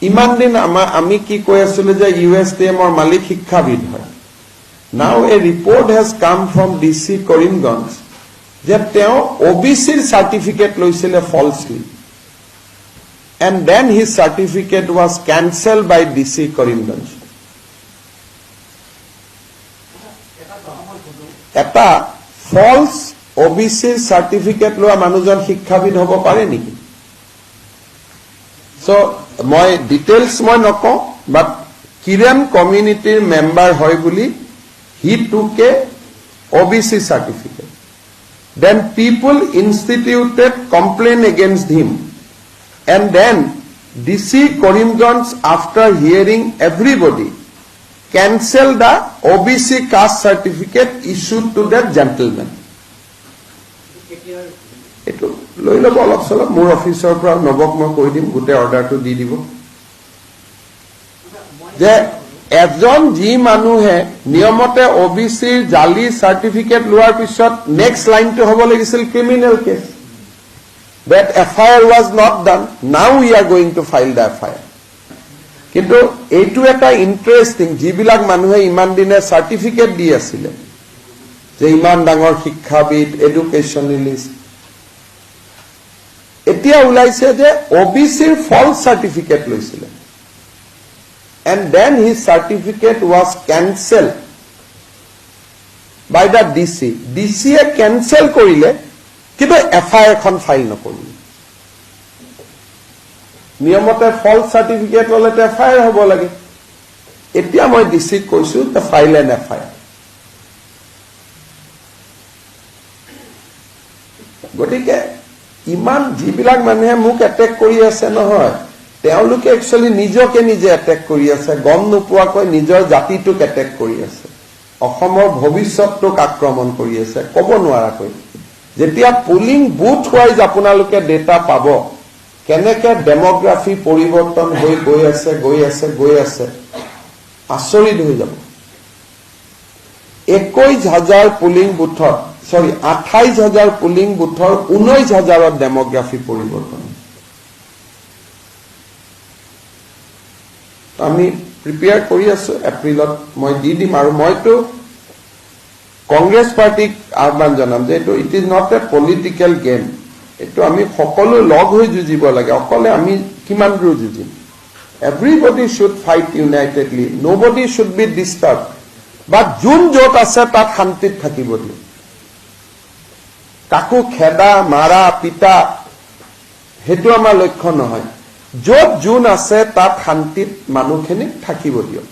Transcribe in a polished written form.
ইমান দিন আমি কি কৈ আছিলো যে ইউএছডিএমৰ মালিক শিক্ষাবিদ হয় নাও এ ৰিপৰ্ট হেজ কাম ফ্ৰম ডিসি কৰিমগঞ্জ যে তেওঁ ওবিসিৰ সাৰ্টিফিকেট লৈছিলে ফলছলি and then his certificate was cancelled by DC Karimganj. Eta false OBC certificate loa manujon শিক্ষাবিদ হ'ব পাৰে নেকি? So মই details মই নকওঁ but Kiran community member হয় বুলি he took a OBC certificate. Then people instituted complaint against him. And then DC Karimganj, after hearing everybody, cancelled the OBC caste certificate issued to that gentleman. Eto loi lobo olop solop mur officer pra nobok moi koi dim gote order to di dibo je ejon ji manuhe niyomote OBC jali certificate luar pisot next line to hobo lagisil criminal case. That FIR was not done. Now we are going to file the FIR. Kintu etu eta interesting jibilak manuhe iman dine certificate di asile je iman dangor শিক্ষাবিদ educationalist etia ulaise je OBC false certificate loisile and then his certificate was cancelled by the DC e cancel korile কিন্তু FIR খন file নকৰিল নিয়মতে false certificate ললে FIR হ'ব লাগে এতিয়া মই ডিসিক কৈছো তে ফাইল এন এফআইআর গটিকে ইমান জিবিলাক মানুহে মোক এটেক কৰি আছে নহয় তেওঁলোকে একচুয়ালি নিজকে নিজে এটেক কৰি আছে গম নোপোৱাকৈ নিজৰ জাতিটোক এটেক কৰি আছে অসমৰ ভৱিষ্যতটোক আক্ৰমণ কৰি আছে ক'ব নোৱাৰাকৈ যেতিয়া পুলিং বুথ ওয়াইজ আপোনালোকে ডেটা পাব কেনেকে ডেমোগ্ৰাফি পৰিৱৰ্তন হৈ গৈ আছে আচৰিত হৈ যাব 21000 পুলিং বুথৰ 28000 পুলিং বুথৰ 19000ৰ ডেমোগ্ৰাফি পৰিৱৰ্তন আমি প্ৰিপেয়াৰ কৰি আছো এপ্ৰিলত মই দি দিম আৰু মইতো Congress party আহ্বান জনাম যে এটো it is not a political game এটো আমি সকলো লগ হৈ যুজিব লাগে অকলে আমি কিমান দূৰ যুজিম everybody should fight unitedly nobody should be disturbed but যোন যত আছে তাত শান্তিত থাকিব দিও কাকো খেদা মাৰা পিতা হেতু আমাৰ লক্ষ্য নহয় যত যোন আছে তাত শান্তিত মানুহখিনি থাকিব দিও